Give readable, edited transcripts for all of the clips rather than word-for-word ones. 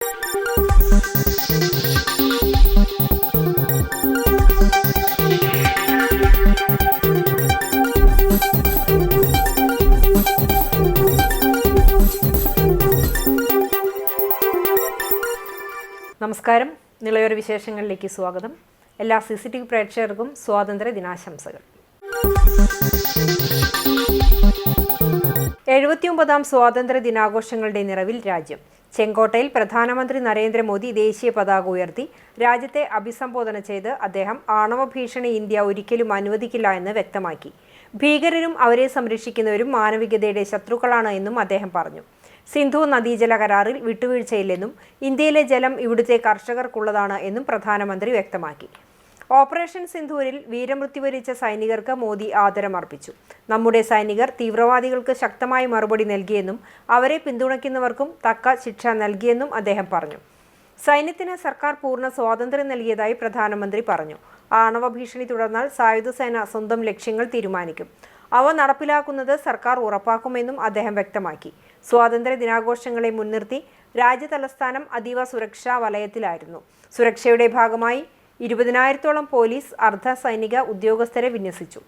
നമസ്കാരം, നിളയൊരു വിശേഷങ്ങളിലേക്ക് സ്വാഗതം. എല്ലാ CCTV പ്രേക്ഷകർക്കും സ്വാതന്ത്ര്യ ദിനാശംസകൾ. 79ാം സ്വാതന്ത്ര്യ ദിനാഘോഷങ്ങളുടെ നിറവിൽ രാജ്യം. ചെങ്കോട്ടയിൽ പ്രധാനമന്ത്രി നരേന്ദ്രമോദി ദേശീയ പതാക ഉയർത്തി രാജ്യത്തെ അഭിസംബോധന ചെയ്ത് അദ്ദേഹം ആണവ ഭീഷണി ഇന്ത്യ ഒരിക്കലും അനുവദിക്കില്ല എന്ന് വ്യക്തമാക്കി. ഭീകരരും അവരെ സംരക്ഷിക്കുന്നവരും മാനവികതയുടെ ശത്രുക്കളാണ് എന്നും അദ്ദേഹം പറഞ്ഞു. സിന്ധു നദീജല കരാറിൽ വിട്ടുവീഴ്ചയില്ലെന്നും ഇന്ത്യയിലെ ജലം ഇവിടുത്തെ കർഷകർക്കുള്ളതാണ് എന്നും പ്രധാനമന്ത്രി വ്യക്തമാക്കി. ഓപ്പറേഷൻ സിന്ധൂരിൽ വീരമൃത്യു വരിച്ച സൈനികർക്ക് മോദി ആദരമർപ്പിച്ചു. നമ്മുടെ സൈനികർ തീവ്രവാദികൾക്ക് ശക്തമായ മറുപടി നൽകിയെന്നും അവരെ പിന്തുണയ്ക്കുന്നവർക്കും തക്ക ശിക്ഷ നൽകിയെന്നും അദ്ദേഹം പറഞ്ഞു. സൈന്യത്തിന് സർക്കാർ പൂർണ്ണ സ്വാതന്ത്ര്യം നൽകിയതായി പ്രധാനമന്ത്രി പറഞ്ഞു. ആണവ ഭീഷണി തുടർന്നാൽ സായുധ സേന സ്വന്തം ലക്ഷ്യങ്ങൾ തീരുമാനിക്കും. അവ നടപ്പിലാക്കുന്നത് സർക്കാർ ഉറപ്പാക്കുമെന്നും അദ്ദേഹം വ്യക്തമാക്കി. സ്വാതന്ത്ര്യ ദിനാഘോഷങ്ങളെ മുൻനിർത്തി രാജ്യതലസ്ഥാനം അതീവ സുരക്ഷാ വലയത്തിലായിരുന്നു. സുരക്ഷയുടെ ഭാഗമായി 20,000-ഓളം പോലീസ്, അർദ്ധ സൈനിക ഉദ്യോഗസ്ഥരെ വിന്യസിച്ചു.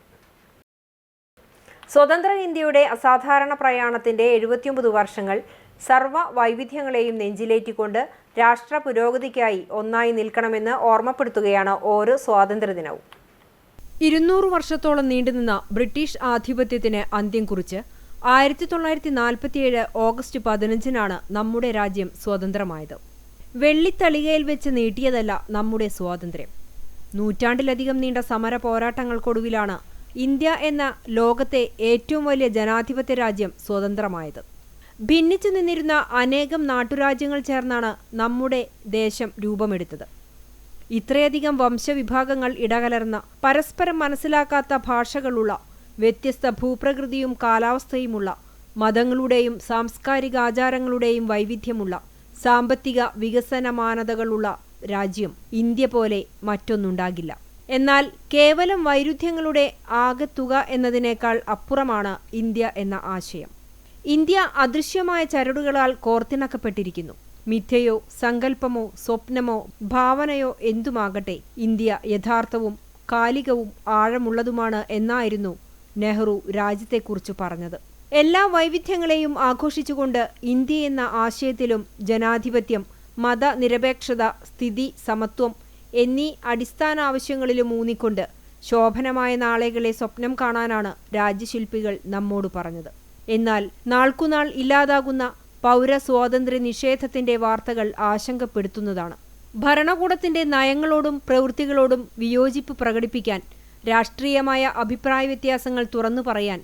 സ്വതന്ത്ര ഇന്ത്യയുടെ അസാധാരണ പ്രയാണത്തിന്റെ 79 വർഷങ്ങൾ സർവ്വ വൈവിധ്യങ്ങളെയും നെഞ്ചിലേറ്റിക്കൊണ്ട് രാഷ്ട്ര പുരോഗതിക്കായി ഒന്നായി നിൽക്കണമെന്ന് ഓർമ്മപ്പെടുത്തുകയാണ് ഓരോ സ്വാതന്ത്ര്യദിനവും. 200 വർഷത്തോളം നീണ്ടുനിന്ന ബ്രിട്ടീഷ് ആധിപത്യത്തിന് അന്ത്യം കുറിച്ച് 1947 ഓഗസ്റ്റ് 15-നാണ് നമ്മുടെ രാജ്യം സ്വതന്ത്രമായത്. വെള്ളിത്തളികയിൽ വെച്ച് നീട്ടിയതല്ല നമ്മുടെ സ്വാതന്ത്ര്യം. നൂറ്റാണ്ടിലധികം നീണ്ട സമര പോരാട്ടങ്ങൾക്കൊടുവിലാണ് ഇന്ത്യ എന്ന ലോകത്തെ ഏറ്റവും വലിയ ജനാധിപത്യ രാജ്യം സ്വതന്ത്രമായത്. ഭിന്നിച്ചു നിന്നിരുന്ന അനേകം നാട്ടുരാജ്യങ്ങൾ ചേർന്നാണ് നമ്മുടെ ദേശം രൂപമെടുത്തത്. ഇത്രയധികം വംശവിഭാഗങ്ങൾ ഇടകലർന്ന, പരസ്പരം മനസ്സിലാക്കാത്ത ഭാഷകളുള്ള, വ്യത്യസ്ത ഭൂപ്രകൃതിയും കാലാവസ്ഥയുമുള്ള, മതങ്ങളുടെയും സാംസ്കാരിക ആചാരങ്ങളുടെയും വൈവിധ്യമുള്ള, സാമ്പത്തിക വികസന മാനതകളുള്ള രാജ്യം ഇന്ത്യ പോലെ മറ്റൊന്നുണ്ടാകില്ല. എന്നാൽ കേവലം വൈരുദ്ധ്യങ്ങളുടെ ആകെത്തുക എന്നതിനേക്കാൾ അപ്പുറമാണ് ഇന്ത്യ എന്ന ആശയം. ഇന്ത്യ അദൃശ്യമായ ചരടുകളാൽ കോർത്തിണക്കപ്പെട്ടിരിക്കുന്നു. മിഥ്യയോ സങ്കല്പമോ സ്വപ്നമോ ഭാവനയോ എന്തുമാകട്ടെ, ഇന്ത്യ യഥാർത്ഥവും കാലികവും ആഴമുള്ളതുമാണ് എന്നായിരുന്നു നെഹ്റു രാജ്യത്തെക്കുറിച്ച് പറഞ്ഞത്. എല്ലാ വൈവിധ്യങ്ങളെയും ആഘോഷിച്ചുകൊണ്ട് ഇന്ത്യ എന്ന ആശയത്തിലും ജനാധിപത്യം, മതനിരപേക്ഷത, സ്ഥിതി സമത്വം എന്നീ അടിസ്ഥാന ആവശ്യങ്ങളിലും ഊന്നിക്കൊണ്ട് ശോഭനമായ നാളെകളെ സ്വപ്നം കാണാനാണ് രാജ്യശില്പികൾ നമ്മോട് പറഞ്ഞത്. എന്നാൽ നാൾക്കുനാൾ ഇല്ലാതാകുന്ന പൗരസ്വാതന്ത്ര്യ നിഷേധത്തിന്റെ വാർത്തകൾ ആശങ്കപ്പെടുത്തുന്നതാണ്. ഭരണകൂടത്തിന്റെ നയങ്ങളോടും പ്രവൃത്തികളോടും വിയോജിപ്പ് പ്രകടിപ്പിക്കാൻ, രാഷ്ട്രീയമായ അഭിപ്രായ വ്യത്യാസങ്ങൾ തുറന്നു പറയാൻ,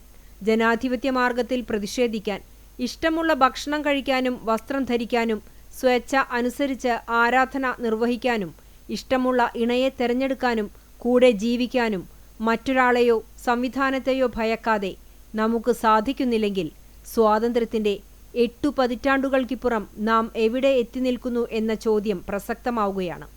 ജനാധിപത്യ മാർഗത്തിൽ പ്രതിഷേധിക്കാൻ, ഇഷ്ടമുള്ള ഭക്ഷണം കഴിക്കാനും വസ്ത്രം ധരിക്കാനും സ്വേച്ഛ അനുസരിച്ച് ആരാധന നിർവഹിക്കാനും, ഇഷ്ടമുള്ള ഇണയെ തെരഞ്ഞെടുക്കാനും കൂടെ ജീവിക്കാനും മറ്റൊരാളെയോ സംവിധാനത്തെയോ ഭയക്കാതെ നമുക്ക് സാധിക്കുന്നില്ലെങ്കിൽ സ്വാതന്ത്ര്യത്തിന്റെ 8 പതിറ്റാണ്ടുകൾക്കിപ്പുറം നാം എവിടെ എത്തി നിൽക്കുന്നു എന്ന ചോദ്യം പ്രസക്തമാവുകയാണ്.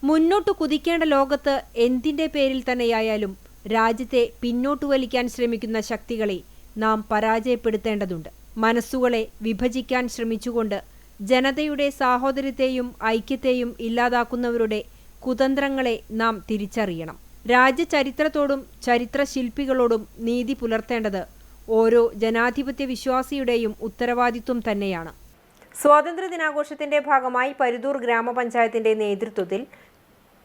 മുന്നോട്ടു കുതിക്കേണ്ട ലോകത്ത് എന്തിന്റെ പേരിൽ തന്നെയായാലും രാജ്യത്തെ പിന്നോട്ടു വലിക്കാൻ ശ്രമിക്കുന്ന ശക്തികളെ നാം പരാജയപ്പെടുത്തേണ്ടതുണ്ട്. മനസ്സുകളെ വിഭജിക്കാൻ ശ്രമിച്ചുകൊണ്ട് ജനതയുടെ സാഹോദര്യത്തെയും ഐക്യത്തെയും ഇല്ലാതാക്കുന്നവരുടെ കുതന്ത്രങ്ങളെ നാം തിരിച്ചറിയണം. രാജ്യചരിത്രത്തോടും ചരിത്രശില്പികളോടും നീതി പുലർത്തേണ്ടത് ഓരോ ജനാധിപത്യ വിശ്വാസിയുടെയും ഉത്തരവാദിത്വം തന്നെയാണ്. സ്വാതന്ത്ര്യ ദിനാഘോഷത്തിന്റെ ഭാഗമായി പരുതൂർ ഗ്രാമപഞ്ചായത്തിന്റെ നേതൃത്വത്തിൽ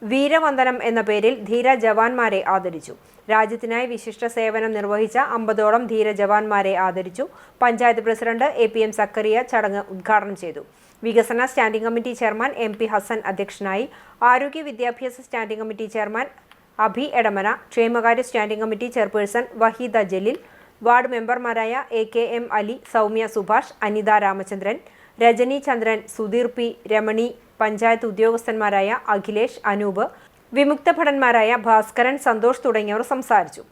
വീരവന്ദനം എന്ന പേരിൽ ധീര ജവാന്മാരെ ആദരിച്ചു. രാജ്യത്തിനായി വിശിഷ്ട സേവനം നിർവഹിച്ച 50ഓളം ധീര ജവാന്മാരെ ആദരിച്ചു. പഞ്ചായത്ത് പ്രസിഡന്റ് APM സക്കറിയ ചടങ്ങ് ഉദ്ഘാടനം ചെയ്തു. വികസന standing committee chairman MP Hasan അധ്യക്ഷനായി. ആരോഗ്യ വിദ്യാഭ്യാസ standing committee chairman Abhi Edamana, ക്ഷേമകാര്യ standing committee chairperson Waheeda Jaleel, ward മെമ്പർമാരായ AKM അലി, സൗമ്യ സുഭാഷ്, അനിത രാമചന്ദ്രൻ, രജനി ചന്ദ്രൻ, സുധീർ P, രമണി, പഞ്ചായത്ത് ഉദ്യോഗസ്ഥന്മാരായ അഖിലേഷ്, അനൂപ്, വിമുക്ത ഭടന്മാരായ ഭാസ്കരൻ, സന്തോഷ് തുടങ്ങിയവർ സംസാരിച്ചു.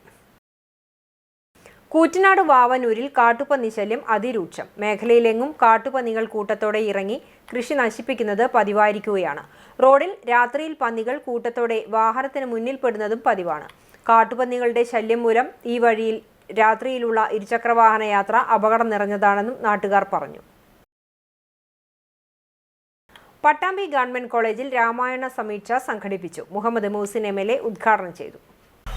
കൂറ്റനാട് വാവനൂരിൽ കാട്ടുപന്നി ശല്യം അതിരൂക്ഷം. മേഖലയിലെങ്ങും കാട്ടുപന്നികൾ കൂട്ടത്തോടെ ഇറങ്ങി കൃഷി നശിപ്പിക്കുന്നത് പതിവായിരിക്കുകയാണ്. റോഡിൽ രാത്രിയിൽ പന്നികൾ കൂട്ടത്തോടെ വാഹനത്തിന് മുന്നിൽപ്പെടുന്നതും പതിവാണ്. കാട്ടുപന്നികളുടെ ശല്യം മൂലം ഈ വഴിയിൽ രാത്രിയിലുള്ള ഇരുചക്രവാഹന യാത്ര അപകടം നിറഞ്ഞതാണെന്നും നാട്ടുകാർ പറഞ്ഞു. പട്ടാമ്പി ഗവൺമെന്റ് കോളേജിൽ രാമായണ സമീക്ഷ സംഘടിപ്പിച്ചു. മുഹമ്മദ് മൂസിൻ MLA ഉദ്ഘാടനം ചെയ്തു.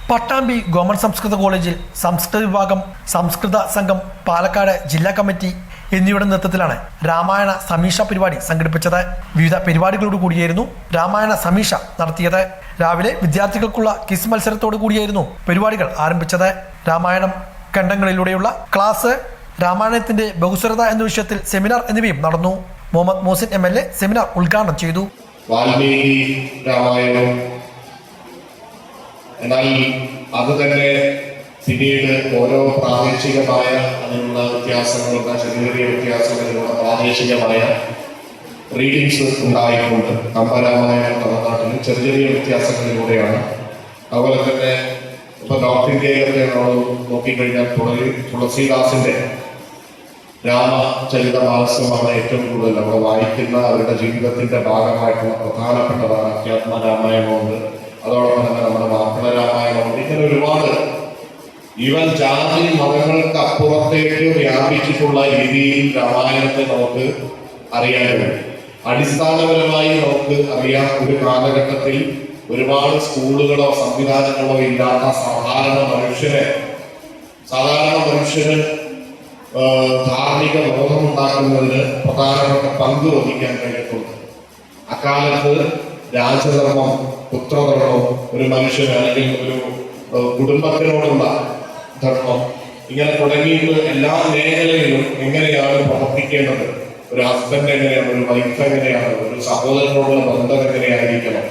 പട്ടാമ്പി ഗവൺമെന്റ് സംസ്കൃത കോളേജിൽ സംസ്കൃത വിഭാഗം, സംസ്കൃത സംഘം, പാലക്കാട് ജില്ലാ കമ്മിറ്റി എന്നിവയുടെ നേതൃത്വത്തിലാണ് രാമായണ സമീക്ഷ പരിപാടി സംഘടിപ്പിച്ചത്. വിവിധ പരിപാടികളോട് കൂടിയായിരുന്നു രാമായണ സമീക്ഷ നടത്തിയത്. രാവിലെ വിദ്യാർത്ഥികൾക്കുള്ള ക്വിസ് മത്സരത്തോടു കൂടിയായിരുന്നു പരിപാടികൾ ആരംഭിച്ചത്. രാമായണം ഖണ്ഡങ്ങളിലൂടെയുള്ള ക്ലാസ്, രാമായണത്തിന്റെ ബഹുസ്വരത എന്ന വിഷയത്തിൽ സെമിനാർ എന്നിവയും നടന്നു. മുഹമ്മദ് മൂസിൻ MLA സെമിനാർ ഉദ്ഘാടനം ചെയ്തു. വാൽമീകി രാമായണം, എന്നാൽ അത് തന്നെ പിന്നീട് ഓരോ പ്രാദേശികമായ അതിനുള്ള വ്യത്യാസങ്ങളുടെ, ചെറിയ ചെറിയ വ്യത്യാസങ്ങളിലുള്ള പ്രാദേശികമായ റീഡിങ്സ് ഉണ്ടായിട്ടുണ്ട്. കമ്പരാമായണം തമിഴ്നാട്ടിൽ ചെറിയ ചെറിയ വ്യത്യാസങ്ങളിലൂടെയാണ്. അതുപോലെ തന്നെ ഇപ്പൊ നോർത്ത് ഇന്ത്യയിലൊക്കെ നമ്മൾ നോക്കിക്കഴിഞ്ഞാൽ തുളസീദാസിന്റെ രാമചരിത മാനസമാണ് ഏറ്റവും കൂടുതൽ നമ്മൾ വായിക്കുന്ന, അവരുടെ ജീവിതത്തിന്റെ ഭാഗമായിട്ടുള്ള പ്രധാനപ്പെട്ടതാണ്. അധ്യാത്മ രാമായണമുണ്ട്, അതോടൊപ്പം തന്നെ നമ്മുടെ മാപ്പിള രാമായണമുണ്ട്. ഇങ്ങനെ ഒരുപാട് ഈവൻ ജാതി മതങ്ങൾക്ക് അപ്പുറത്തേക്ക് വ്യാപിച്ചിട്ടുള്ള രീതിയിൽ രാമായണത്തെ നമുക്ക് അറിയാൻ കഴിയും. അടിസ്ഥാനപരമായി നമുക്ക് അറിയാം, ഒരു കാലഘട്ടത്തിൽ ഒരുപാട് സ്കൂളുകളോ സംവിധാനങ്ങളോ ഇല്ലാത്ത സാധാരണ മനുഷ്യന് ധാർമ്മിക ബോധമുണ്ടാക്കുന്നതിന് പ്രധാനപ്പെട്ട പങ്ക് വഹിക്കാൻ കഴിഞ്ഞിട്ടുണ്ട്. അക്കാലത്ത് രാജധർമ്മം, പുത്രധർമ്മം, ഒരു മനുഷ്യന് അല്ലെങ്കിൽ ഒരു കുടുംബത്തിനോടുള്ള ധർമ്മം, ഇങ്ങനെ തുടങ്ങിയിട്ട് എല്ലാ മേഖലയിലും എങ്ങനെയാണ് പ്രവർത്തിക്കേണ്ടത്, ഒരു ഹസ്ബൻഡ് എങ്ങനെയാണ്, ഒരു വൈഫ് എങ്ങനെയാണ്, ഒരു സഹോദരനോടുള്ള ബന്ധം എങ്ങനെയായിരിക്കണം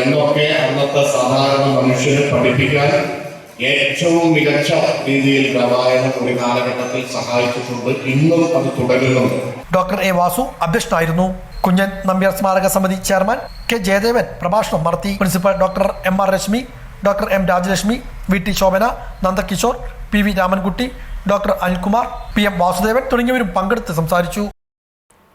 എന്നൊക്കെ അന്നത്തെ സാധാരണ മനുഷ്യന് പഠിപ്പിക്കാൻ ഏറ്റവും മികച്ച രീതിയിൽ രാമായണം ഒരു കാലഘട്ടത്തിൽ സഹായിച്ചിട്ടുണ്ട്. ഇന്നും അത് തുടരുന്നുണ്ട്. ഡോക്ടർ എ വാസു അധ്യക്ഷനായിരുന്നു. കുഞ്ഞൻ നമ്പ്യാർ സ്മാരക സമിതി ചെയർമാൻ കെ ജയദേവൻ പ്രഭാഷണം നടത്തി. Principal doctor MR Rashmi, doctor M Rajalakshmi, VT Shobhana, Nandakishor, PV Ramankutty, doctor Anilkumar, PM Vasudevan തുടങ്ങിയവരും പങ്കെടുത്ത് സംസാരിച്ചു.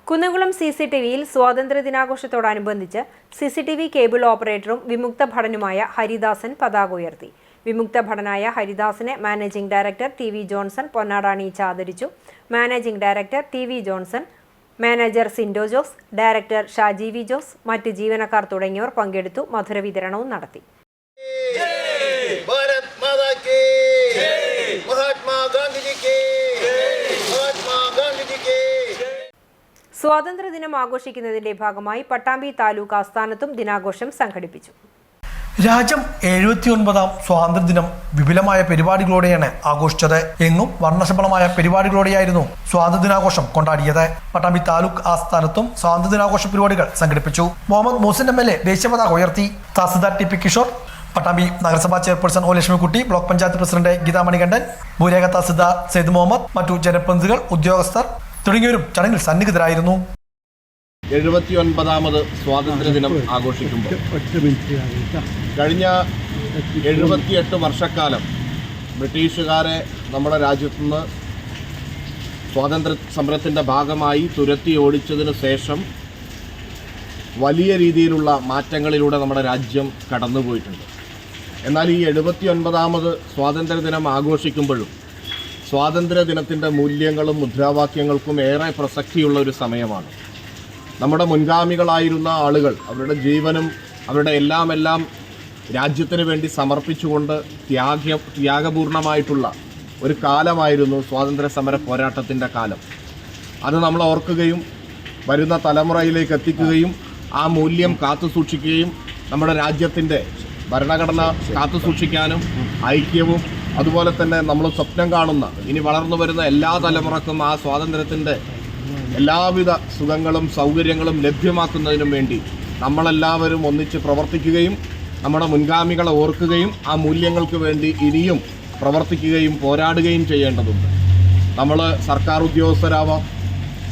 കുന്നംകുളം CCTVയിൽ സ്വാതന്ത്ര്യദിനാഘോഷത്തോടനുബന്ധിച്ച് CCTV കേബിൾ ഓപ്പറേറ്ററും വിമുക്ത ഭടനുമായ ഹരിദാസൻ പതാക ഉയർത്തി. വിമുക്ത ഭടനായ ഹരിദാസിനെ മാനേജിംഗ് ഡയറക്ടർ TV ജോൺസൺ പൊന്നാടണിയിച്ച് ആദരിച്ചു. Managing director TV Johnson, manager Sindo Jose, director Shaji V Jose, മറ്റ് ജീവനക്കാർ തുടങ്ങിയവർ പങ്കെടുത്തു. മധുര വിതരണവും നടത്തി. സ്വാതന്ത്ര്യദിനം ആഘോഷിക്കുന്നതിന്റെ ഭാഗമായി പട്ടാമ്പി താലൂക്ക് ആസ്ഥാനത്തും ദിനാഘോഷം സംഘടിപ്പിച്ചു. രാജ്യം 79ാം സ്വാതന്ത്ര്യദിനം വിപുലമായ പരിപാടികളോടെയാണ് ആഘോഷിച്ചത്. എങ്ങും വർണ്ണശബളമായ പരിപാടികളോടെയായിരുന്നു സ്വാതന്ത്ര്യദിനാഘോഷം കൊണ്ടാടിയത്. പട്ടാമ്പി താലൂക്ക് ആസ്ഥാനത്തും സ്വാതന്ത്ര്യദിനാഘോഷ പരിപാടികൾ സംഘടിപ്പിച്ചു. മുഹമ്മദ് മൂസിൻ MLA ദേശീയ പതാക ഉയർത്തി. തഹസിൽദാർ TP കിഷോർ, പട്ടാമ്പി നഗരസഭാ chairperson O Lakshmikutty, block panchayat president Geetha Manikandan, ഭൂരേഖ തഹസിൽദാർ സെയ്ദ് മുഹമ്മദ്, മറ്റു ജനപ്രതിനിധികൾ, ഉദ്യോഗസ്ഥർ തുടങ്ങിയവരും ചടങ്ങിൽ സന്നിഹിതരായിരുന്നു. 79ാമത് സ്വാതന്ത്ര്യ ദിനം ആഘോഷിക്കുമ്പോൾ കഴിഞ്ഞ 78 വർഷക്കാലം ബ്രിട്ടീഷുകാരെ നമ്മുടെ രാജ്യത്തു നിന്ന് സ്വാതന്ത്ര്യ സമരത്തിൻ്റെ ഭാഗമായി തുരത്തി ഓടിച്ചതിനു ശേഷം വലിയ രീതിയിലുള്ള മാറ്റങ്ങളിലൂടെ നമ്മുടെ രാജ്യം കടന്നുപോയിട്ടുണ്ട്. എന്നാൽ ഈ 79ാമത് സ്വാതന്ത്ര്യ ദിനം ആഘോഷിക്കുമ്പോഴും സ്വാതന്ത്ര്യ ദിനത്തിൻ്റെ മൂല്യങ്ങളും മുദ്രാവാക്യങ്ങൾക്കും ഏറെ പ്രസക്തിയുള്ള ഒരു സമയമാണ്. നമ്മുടെ മുൻഗാമികളായിരുന്ന ആളുകൾ അവരുടെ ജീവനും അവരുടെ എല്ലാം രാജ്യത്തിന് വേണ്ടി സമർപ്പിച്ചുകൊണ്ട് ത്യാഗപൂർണമായിട്ടുള്ള ഒരു കാലമായിരുന്നു സ്വാതന്ത്ര്യ സമര പോരാട്ടത്തിൻ്റെ കാലം. അത് നമ്മൾ ഓർക്കുകയും വരുന്ന തലമുറയിലേക്ക് എത്തിക്കുകയും ആ മൂല്യം കാത്തുസൂക്ഷിക്കുകയും നമ്മുടെ രാജ്യത്തിൻ്റെ ഭരണഘടന കാത്തുസൂക്ഷിക്കാനും ഐക്യവും അതുപോലെ തന്നെ നമ്മൾ സ്വപ്നം കാണുന്ന ഇനി വളർന്നു വരുന്ന എല്ലാ തലമുറക്കും ആ സ്വാതന്ത്ര്യത്തിൻ്റെ എല്ലാവിധ സുഖങ്ങളും സൗകര്യങ്ങളും ലഭ്യമാക്കുന്നതിനും വേണ്ടി നമ്മളെല്ലാവരും ഒന്നിച്ച് പ്രവർത്തിക്കുകയും നമ്മുടെ മുൻഗാമികളെ ഓർക്കുകയും ആ മൂല്യങ്ങൾക്ക് വേണ്ടി ഇനിയും പ്രവർത്തിക്കുകയും പോരാടുകയും ചെയ്യേണ്ടതുണ്ട്. നമ്മൾ സർക്കാർ ഉദ്യോഗസ്ഥരാവാം,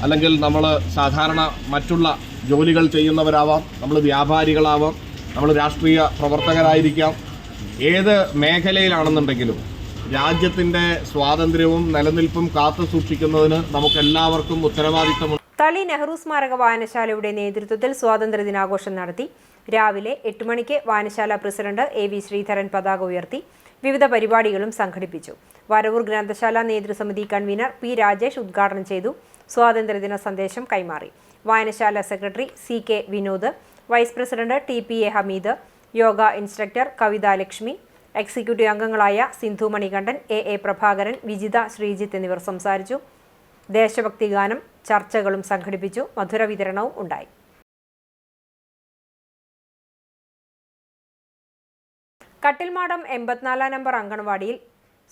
അല്ലെങ്കിൽ നമ്മൾ സാധാരണ മറ്റുള്ള ജോലികൾ ചെയ്യുന്നവരാവാം, നമ്മൾ വ്യാപാരികളാവാം, നമ്മൾ രാഷ്ട്രീയ പ്രവർത്തകരായിരിക്കാം. ഏത് മേഖലയിലാണെന്നുണ്ടെങ്കിലും രാജ്യത്തിൻ്റെ സ്വാതന്ത്ര്യവും നിലനിൽപ്പും കാത്തു സൂക്ഷിക്കുന്നതിന് നമുക്കെല്ലാവർക്കും ഉത്തരവാദിത്തമുണ്ട്. തളി നെഹ്റു സ്മാരക വായനശാലയുടെ നേതൃത്വത്തിൽ സ്വാതന്ത്ര്യദിനാഘോഷം നടത്തി. രാവിലെ 8 മണിക്ക് വായനശാല പ്രസിഡന്റ് AV ശ്രീധരൻ പതാക ഉയർത്തി. വിവിധ പരിപാടികളും സംഘടിപ്പിച്ചു. വരവൂർ ഗ്രന്ഥശാല നേതൃസമിതി കൺവീനർ P രാജേഷ് ഉദ്ഘാടനം ചെയ്തു. സ്വാതന്ത്ര്യദിന സന്ദേശം കൈമാറി. വായനശാല secretary CK Vinod, vice president TPA Hameed, yoga instructor Kavitha Lakshmi, executive അംഗങ്ങളായ സിന്ധു മണികണ്ഠൻ, AA പ്രഭാകരൻ, വിജിത ശ്രീജിത്ത് എന്നിവർ സംസാരിച്ചു. ദേശഭക്തി ഗാനം, ചർച്ചകളും സംഘടിപ്പിച്ചു. മധുര വിതരണവും ഉണ്ടായി. കട്ടിൽമാടം 84 നമ്പർ അങ്കണവാടിയിൽ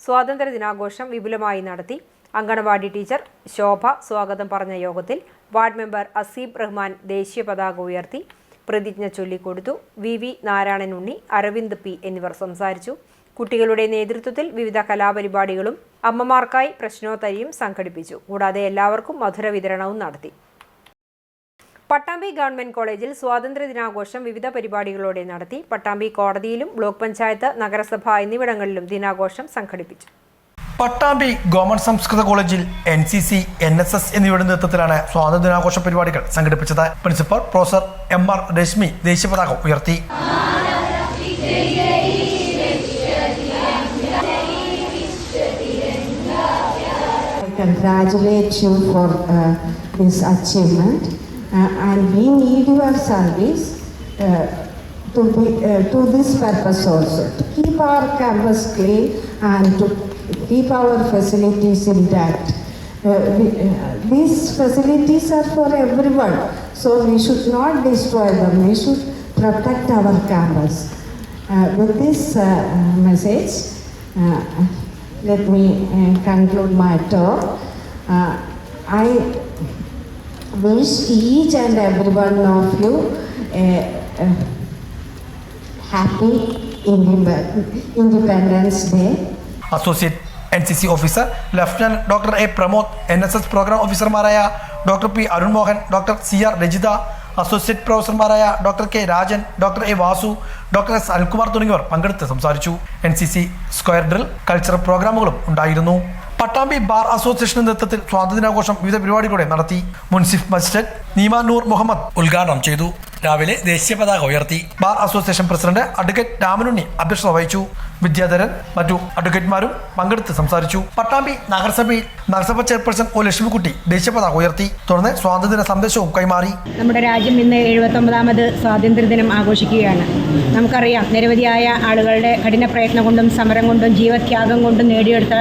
സ്വാതന്ത്ര്യ ദിനാഘോഷം വിപുലമായി നടത്തി. അങ്കണവാടി ടീച്ചർ ശോഭ സ്വാഗതം പറഞ്ഞ യോഗത്തിൽ വാർഡ് മെമ്പർ അസീബ് റഹ്മാൻ ദേശീയ പതാക ഉയർത്തി പ്രതിജ്ഞ ചൊല്ലിക്കൊടുത്തു. VV നാരായണൻ ഉണ്ണി, അരവിന്ദ് P എന്നിവർ സംസാരിച്ചു. കുട്ടികളുടെ നേതൃത്വത്തിൽ വിവിധ കലാപരിപാടികളും അമ്മമാർക്കായി പ്രശ്നോത്തരിയും സംഘടിപ്പിച്ചു. കൂടാതെ എല്ലാവർക്കും മധുര വിതരണവും നടത്തി. പട്ടാമ്പി ഗവൺമെന്റ് കോളേജിൽ സ്വാതന്ത്ര്യ ദിനാഘോഷം വിവിധ പരിപാടികളോടെ നടത്തി. പട്ടാമ്പി കോടതിയിലും ബ്ലോക്ക് പഞ്ചായത്ത്, നഗരസഭ എന്നിവിടങ്ങളിലും ദിനാഘോഷം സംഘടിപ്പിച്ചു. പട്ടാമ്പി ഗവൺമെന്റ് സംസ്കൃത കോളേജിൽ NCC, NSS എന്നിവയുടെ നേതൃത്വത്തിലാണ് സ്വാതന്ത്ര്യ ദിനാഘോഷ പരിപാടികൾ സംഘടിപ്പിച്ചത്. പ്രിൻസിപ്പൽ പ്രൊഫസർ MR രശ്മി ദേശീയ പതാക ഉയർത്തി. Congratulate you for this achievement, and we need your service to this purpose also, to keep our campus clean and to keep our facilities intact. These facilities are for everyone, so we should not destroy them. We should protect our campus. With this message, let me conclude my talk. I wish each and every one of you a happy Independence Day. Associate NCC officer lieutenant doctor A Pramod, NSS programme ഓഫീസർമാരായ doctor P Arun Mohan, doctor CR Rajitha, associate പ്രൊഫസർമാരായ doctor K Rajan, doctor A Vasu, doctor S Anilkumar തുടങ്ങിയവർ പങ്കെടുത്ത് സംസാരിച്ചു. NCC square drill, cultural പ്രോഗ്രാമുകളും ഉണ്ടായിരുന്നു. Pattambi bar അസോസിയേഷന്റെ നേതൃത്വത്തിൽ സ്വാതന്ത്ര്യദിനാഘോഷം വിവിധ പരിപാടികളോടെ നടത്തി. മുൻസിഫ് മജിസ്ട്രേറ്റ് നീമ നൂർ മുഹമ്മദ് ഉദ്ഘാടനം ചെയ്തു. രാവിലെ ദേശീയ പതാക ഉയർത്തി. Bar association president advocate Ramanunni അധ്യക്ഷത വഹിച്ചു. വിദ്യാധരൻ, മറ്റു അഡ്വക്കേറ്റ്മാരും പങ്കെടുത്ത് സംസാരിച്ചു. പട്ടാമ്പി നഗരസഭയിൽ നഗരസഭ ചെയർപേഴ്സൺ O ലക്ഷ്മിക്കുട്ടി ദേശീയ പതാക ഉയർത്തി. തുടർന്ന് സ്വാതന്ത്ര്യദിന സന്ദേശവും കൈമാറി. നമ്മുടെ രാജ്യം ഇന്ന് 79ാമത് സ്വാതന്ത്ര്യദിനം ആഘോഷിക്കുകയാണ്. നമുക്കറിയാം, നിരവധിയായ ആളുകളുടെ കഠിന പ്രയത്നം കൊണ്ടും സമരം കൊണ്ടും ജീവത്യാഗം കൊണ്ടും നേടിയെടുത്ത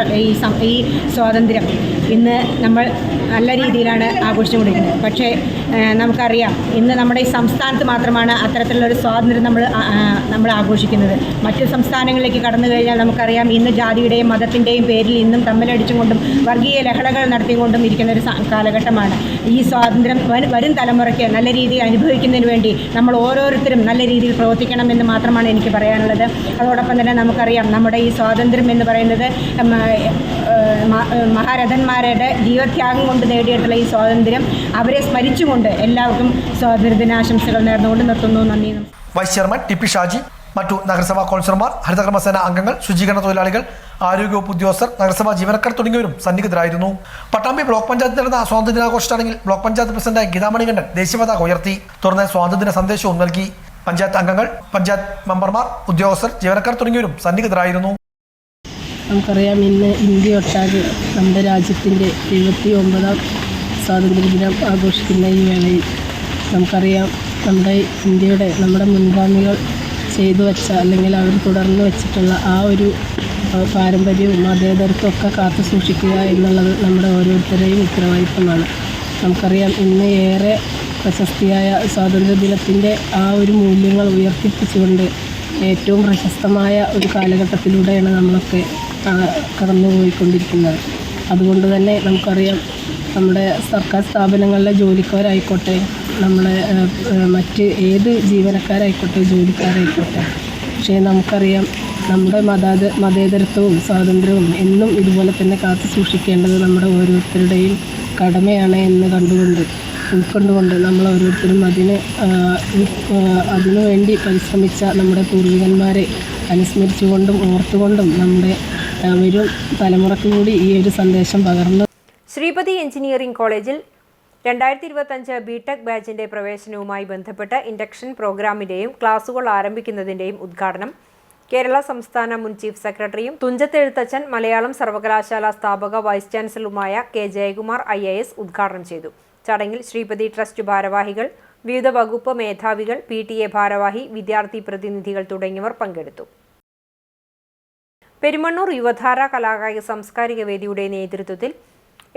ഈ സ്വാതന്ത്ര്യം ഇന്ന് നമ്മൾ നല്ല രീതിയിലാണ് ആഘോഷിച്ചുകൊണ്ടിരിക്കുന്നത്. പക്ഷേ നമുക്കറിയാം, ഇന്ന് നമ്മുടെ ഈ സംസ്ഥാനത്ത് മാത്രമാണ് അത്തരത്തിലുള്ളൊരു സ്വാതന്ത്ര്യം നമ്മൾ ആഘോഷിക്കുന്നത്. മറ്റു സംസ്ഥാനങ്ങളിലേക്ക് കടന്നു കഴിഞ്ഞാൽ നമുക്കറിയാം, ഇന്ന് ജാതിയുടെയും മതത്തിൻ്റെയും പേരിൽ ഇന്നും തമ്മിലടിച്ചും കൊണ്ടും വർഗീയ ലഹളകൾ നടത്തിക്കൊണ്ടും ഇരിക്കുന്ന ഒരു കാലഘട്ടമാണ്. ഈ സ്വാതന്ത്ര്യം വരും തലമുറയ്ക്ക് നല്ല രീതിയിൽ അനുഭവിക്കുന്നതിന് വേണ്ടി നമ്മൾ ഓരോരുത്തരും നല്ല രീതിയിൽ പ്രവർത്തിക്കണമെന്ന് മാത്രമാണ് എനിക്ക് പറയാനുള്ളത്. അതോടൊപ്പം തന്നെ നമുക്കറിയാം, നമ്മുടെ ഈ സ്വാതന്ത്ര്യം എന്ന് പറയുന്നത് മഹാരഥന്മാരുടെ ജീവത്യാഗം കൊണ്ട് നേടിയിട്ടുള്ള ഈ സ്വാതന്ത്ര്യം അവരെ സ്മരിച്ചുകൊണ്ട് എല്ലാവർക്കും സ്വാതന്ത്ര്യദിനാശംസകൾ നേർന്നുകൊണ്ട് നിർത്തുന്നു. നന്ദി. വൈസ് ചെയർമാൻ TP ഷാജി, മറ്റു നഗരസഭാ കൗൺസിലർമാർ, ഹരിതകർമ്മസേന അംഗങ്ങൾ, ശുചീകരണ തൊഴിലാളികൾ, ആരോഗ്യവകുപ്പ് ഉദ്യോഗസ്ഥർ, നഗരസഭാ ജീവനക്കാർ തുടങ്ങിയവരും സന്നിഹിതരായിരുന്നു. പട്ടാമ്പി ബ്ലോക്ക് പഞ്ചായത്തിൽ നടന്ന സ്വാതന്ത്ര്യ ദിനാഘോഷ ചടങ്ങിൽ ബ്ലോക്ക് പഞ്ചായത്ത് പ്രസിഡന്റ് ഗീതാ മണികണ്ഠൻ ദേശീയ പതാക ഉയർത്തി. തുടർന്ന് സ്വാതന്ത്ര്യദിന സന്ദേശവും നൽകി. പഞ്ചായത്ത് അംഗങ്ങൾ, പഞ്ചായത്ത് മെമ്പർമാർ, ഉദ്യോഗസ്ഥർ, ജീവനക്കാർ തുടങ്ങിയവരും സന്നിഹിതരായിരുന്നു. നമുക്കറിയാം, ഇന്ന് ഇന്ത്യ ഒട്ടാകെ നമ്മുടെ രാജ്യത്തിൻ്റെ 79ാം സ്വാതന്ത്ര്യദിനം ആഘോഷിക്കുന്ന ഈ വേളയിൽ നമുക്കറിയാം, നമ്മുടെ മുൻഗാമികൾ ചെയ്തു വെച്ച അല്ലെങ്കിൽ അവർ തുടർന്ന് വെച്ചിട്ടുള്ള ആ ഒരു പാരമ്പര്യവും മതേതരത്വമൊക്കെ കാത്തു സൂക്ഷിക്കുക എന്നുള്ളത് നമ്മുടെ ഓരോരുത്തരുടെയും ഉത്തരവാദിത്തമാണ്. നമുക്കറിയാം, ഇന്ന് ഏറെ പ്രശസ്തിയായ സ്വാതന്ത്ര്യദിനത്തിൻ്റെ ആ ഒരു മൂല്യങ്ങൾ ഉയർത്തിപ്പിച്ചുകൊണ്ട് ഏറ്റവും പ്രശസ്തമായ ഒരു കാലഘട്ടത്തിലൂടെയാണ് നമ്മളൊക്കെ കടന്നുപോയിക്കൊണ്ടിരിക്കുന്നത്. അതുകൊണ്ട് തന്നെ നമുക്കറിയാം, നമ്മുടെ സർക്കാർ സ്ഥാപനങ്ങളിലെ ജോലിക്കാരായിക്കോട്ടെ, നമ്മളെ മറ്റ് ഏത് ജീവനക്കാരായിക്കോട്ടെ, ജോലിക്കാരായിക്കോട്ടെ, പക്ഷേ നമുക്കറിയാം, നമ്മുടെ മതേതരത്വവും സ്വാതന്ത്ര്യവും എന്നും ഇതുപോലെ തന്നെ കാത്തു സൂക്ഷിക്കേണ്ടത് നമ്മുടെ ഓരോരുത്തരുടെയും കടമയാണ് എന്ന് ഉൾക്കൊണ്ടുകൊണ്ട് നമ്മൾ ഓരോരുത്തരും അതിനുവേണ്ടി പരിശ്രമിച്ച നമ്മുടെ പൂർവികന്മാരെ അനുസ്മരിച്ചുകൊണ്ടും ഓർത്തുകൊണ്ടും നമ്മുടെ വരും തലമുറയ്ക്ക് കൂടി ഈ ഒരു സന്ദേശം പകർന്നു. ശ്രീപതി എഞ്ചിനീയറിംഗ് കോളേജിൽ 2025 ബിടെക് ബാച്ചിന്റെ പ്രവേശനവുമായി ബന്ധപ്പെട്ട് ഇൻഡക്ഷൻ പ്രോഗ്രാമിന്റെയും ക്ലാസുകൾ ആരംഭിക്കുന്നതിന്റെയും ഉദ്ഘാടനം കേരള സംസ്ഥാന മുൻ ചീഫ് സെക്രട്ടറിയും തുഞ്ചത്തെഴുത്തച്ഛൻ മലയാളം സർവകലാശാല സ്ഥാപക വൈസ് ചാൻസലറുമായ K. ജയകുമാർ IAS ഉദ്ഘാടനം ചെയ്തു. ചടങ്ങിൽ ശ്രീപതി ട്രസ്റ്റ് ഭാരവാഹികൾ, വിവിധ വകുപ്പ് മേധാവികൾ, PTA ഭാരവാഹി, വിദ്യാർത്ഥി പ്രതിനിധികൾ തുടങ്ങിയവർ പങ്കെടുത്തു. പെരുമണ്ണൂർ യുവധാര കലാകായിക സാംസ്കാരിക വേദിയുടെ നേതൃത്വത്തിൽ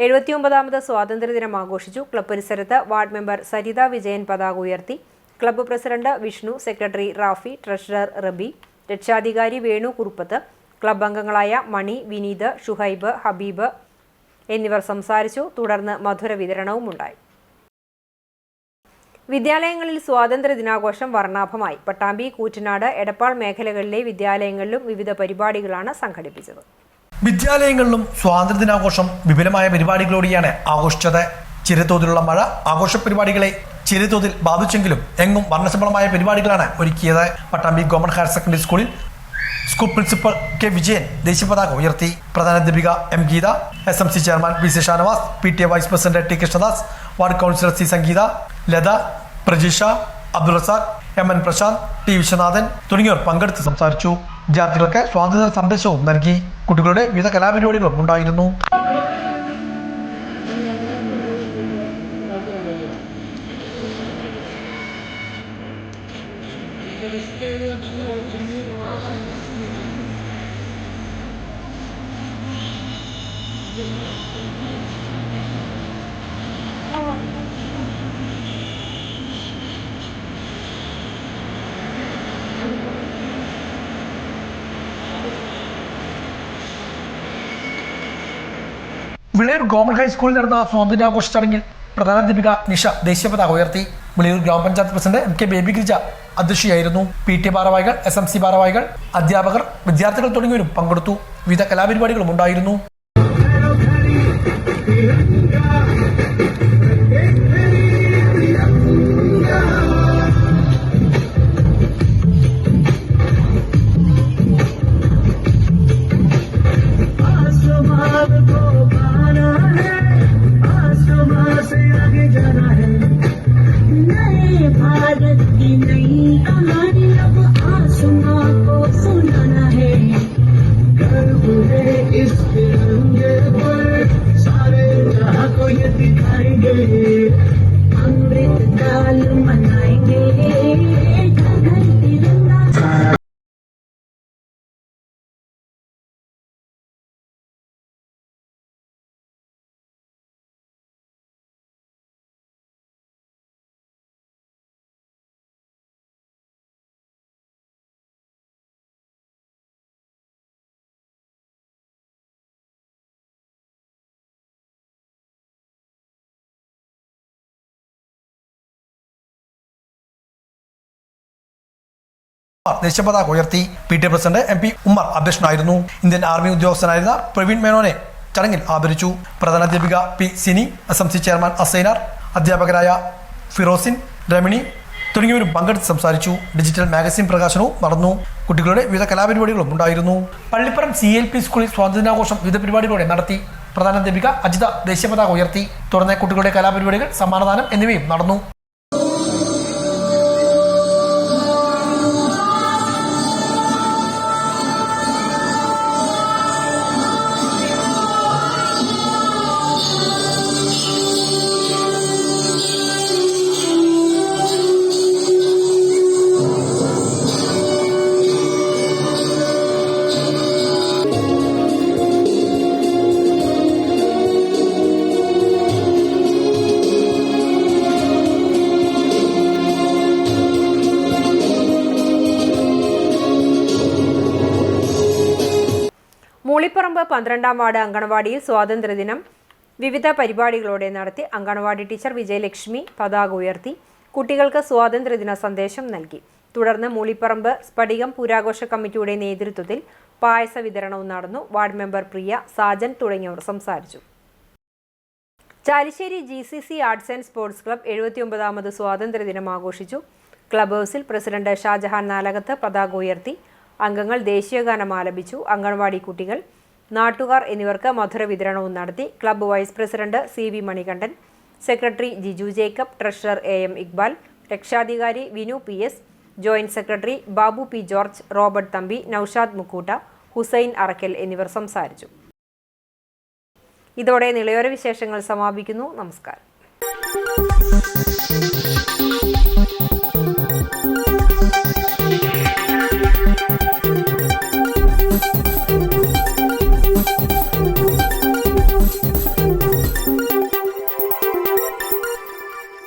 79ാമത് സ്വാതന്ത്ര്യദിനം ആഘോഷിച്ചു. ക്ലബ്ബ് പരിസരത്ത് വാർഡ് മെമ്പർ സരിത വിജയൻ പതാക ഉയർത്തി. Club president Vishnu, secretary Rafi, treasurer റബി, രക്ഷാധികാരി വേണു കുറുപ്പത്ത്, ക്ലബ്ബ് അംഗങ്ങളായ മണി, വിനീത്, ഷുഹൈബ്, ഹബീബ് എന്നിവർ സംസാരിച്ചു. തുടർന്ന് മധുര വിതരണവും ഉണ്ടായി. വിദ്യാലയങ്ങളിൽ സ്വാതന്ത്ര്യ ദിനാഘോഷം വർണ്ണാഭമായി. പട്ടാമ്പി, കൂറ്റനാട്, എടപ്പാൾ മേഖലകളിലെ വിദ്യാലയങ്ങളിലും വിവിധ പരിപാടികളാണ് സംഘടിപ്പിച്ചത്. വിദ്യാലയങ്ങളിലും സ്വാതന്ത്ര്യദിനാഘോഷം വിപുലമായ പരിപാടികളോടെയാണ് ആഘോഷിച്ചത്. ചെറിയ തോതിലുള്ള മഴ ആഘോഷ പരിപാടികളെ ചെറിയ തോതിൽ ബാധിച്ചെങ്കിലും എങ്ങും വർണ്ണശബളമായ പരിപാടികളാണ് ഒരുക്കിയത്. പട്ടാമ്പി ഗവൺമെന്റ് ഹയർ സെക്കൻഡറി സ്കൂളിൽ സ്കൂൾ പ്രിൻസിപ്പൽ കെ വിജയൻ ദേശീയ പതാക ഉയർത്തി. പ്രധാനാധ്യാപിക M Geetha, SMC chairman PC Shanavas, PTA vice president T Krishnadas, ward councillor C Sangeetha, Latha, Prajisha, Abdul Razak, MN Prashanth, T Viswanathan തുടങ്ങിയവർ പങ്കെടുത്ത് സംസാരിച്ചു. വിദ്യാർത്ഥികൾക്ക് സ്വാതന്ത്ര്യ സന്ദേശവും നൽകി. കുട്ടികളുടെ വിവിധ കലാപരിപാടികളും ഉണ്ടായിരുന്നു. വിളയൂർ ഗവൺമെന്റ് ഹൈസ്കൂളിൽ നടന്ന സ്വാതന്ത്ര്യാഘോഷ ചടങ്ങിൽ പ്രധാനാധ്യാപിക നിഷ ദേശീയ പതാക ഉയർത്തി. വിളയൂർ ഗ്രാമപഞ്ചായത്ത് പ്രസിഡന്റ് MK ബേബി ഗിരിജ അധ്യക്ഷയായിരുന്നു. PTA ഭാരവാഹികൾ, SMC ഭാരവാഹികൾ, അധ്യാപകർ, വിദ്യാർത്ഥികൾ തുടങ്ങിയവരും പങ്കെടുത്തു. വിവിധ കലാപരിപാടികളും ഉണ്ടായിരുന്നു. ദേശീയ പതാക ഉയർത്തി. PTA പ്രസിഡന്റ് MP ഉമ്മർ അധ്യക്ഷനായിരുന്നു. ഇന്ത്യൻ ആർമി ഉദ്യോഗസ്ഥനായിരുന്ന പ്രവീൺ മേനോനെ ചടങ്ങിൽ ആദരിച്ചു. പ്രധാനാധ്യാപിക P Sini, SMC chairman Asainar, അധ്യാപകരായ ഫിറോസിൻ, രമണി തുടങ്ങിയവരും പങ്കെടുത്ത് സംസാരിച്ചു. ഡിജിറ്റൽ മാഗസിൻ പ്രകാശനവും നടന്നു. കുട്ടികളുടെ വിവിധ കലാപരിപാടികളും ഉണ്ടായിരുന്നു. പള്ളിപ്പുറം CLP സ്കൂളിൽ സ്വാതന്ത്ര്യാഘോഷം വിവിധ പരിപാടികളോടെ നടത്തി. പ്രധാനാധ്യാപിക അജിത ദേശീയ പതാക ഉയർത്തി. തുടർന്ന് കുട്ടികളുടെ കലാപരിപാടികൾ, സമ്മാനദാനം എന്നിവയും നടന്നു. മൂളിപ്പറമ്പ് 12ാം വാർഡ് അങ്കണവാടിയിൽ സ്വാതന്ത്ര്യദിനം വിവിധ പരിപാടികളോടെ നടത്തി. അങ്കണവാടി ടീച്ചർ വിജയലക്ഷ്മി പതാക ഉയർത്തി. കുട്ടികൾക്ക് സ്വാതന്ത്ര്യദിന സന്ദേശം നൽകി. തുടർന്ന് മൂളിപ്പറമ്പ് സ്ഫടികം പുരാഘോഷ കമ്മിറ്റിയുടെ നേതൃത്വത്തിൽ പായസ വിതരണവും നടന്നു. വാർഡ് മെമ്പർ പ്രിയ, സാജൻ തുടങ്ങിയവർ സംസാരിച്ചു. Chalissery GCC arts and sports club 79ാമത് സ്വാതന്ത്ര്യദിനം ആഘോഷിച്ചു. ക്ലബ് ഹൗസിൽ പ്രസിഡന്റ് ഷാജഹാൻ നാലകത്ത് പതാക ഉയർത്തി. അംഗങ്ങൾ ദേശീയഗാനം ആലപിച്ചു. അംഗൻവാടി കുട്ടികൾ, നാട്ടുകാർ എന്നിവർക്ക് മധുര വിതരണവും നടത്തി. Club vice president CV Manikandan, secretary Jiju Jacob, treasurer AM Iqbal, രക്ഷാധികാരി Vinu PS, joint secretary Babu P George, Robert Thampi, Noushad Mukkootta, Hussain Arakkal എന്നിവർ സംസാരിച്ചു. ഇതോടെ നിളയോര വിശേഷങ്ങൾ സമാപിക്കുന്നു. നമസ്കാരം. you.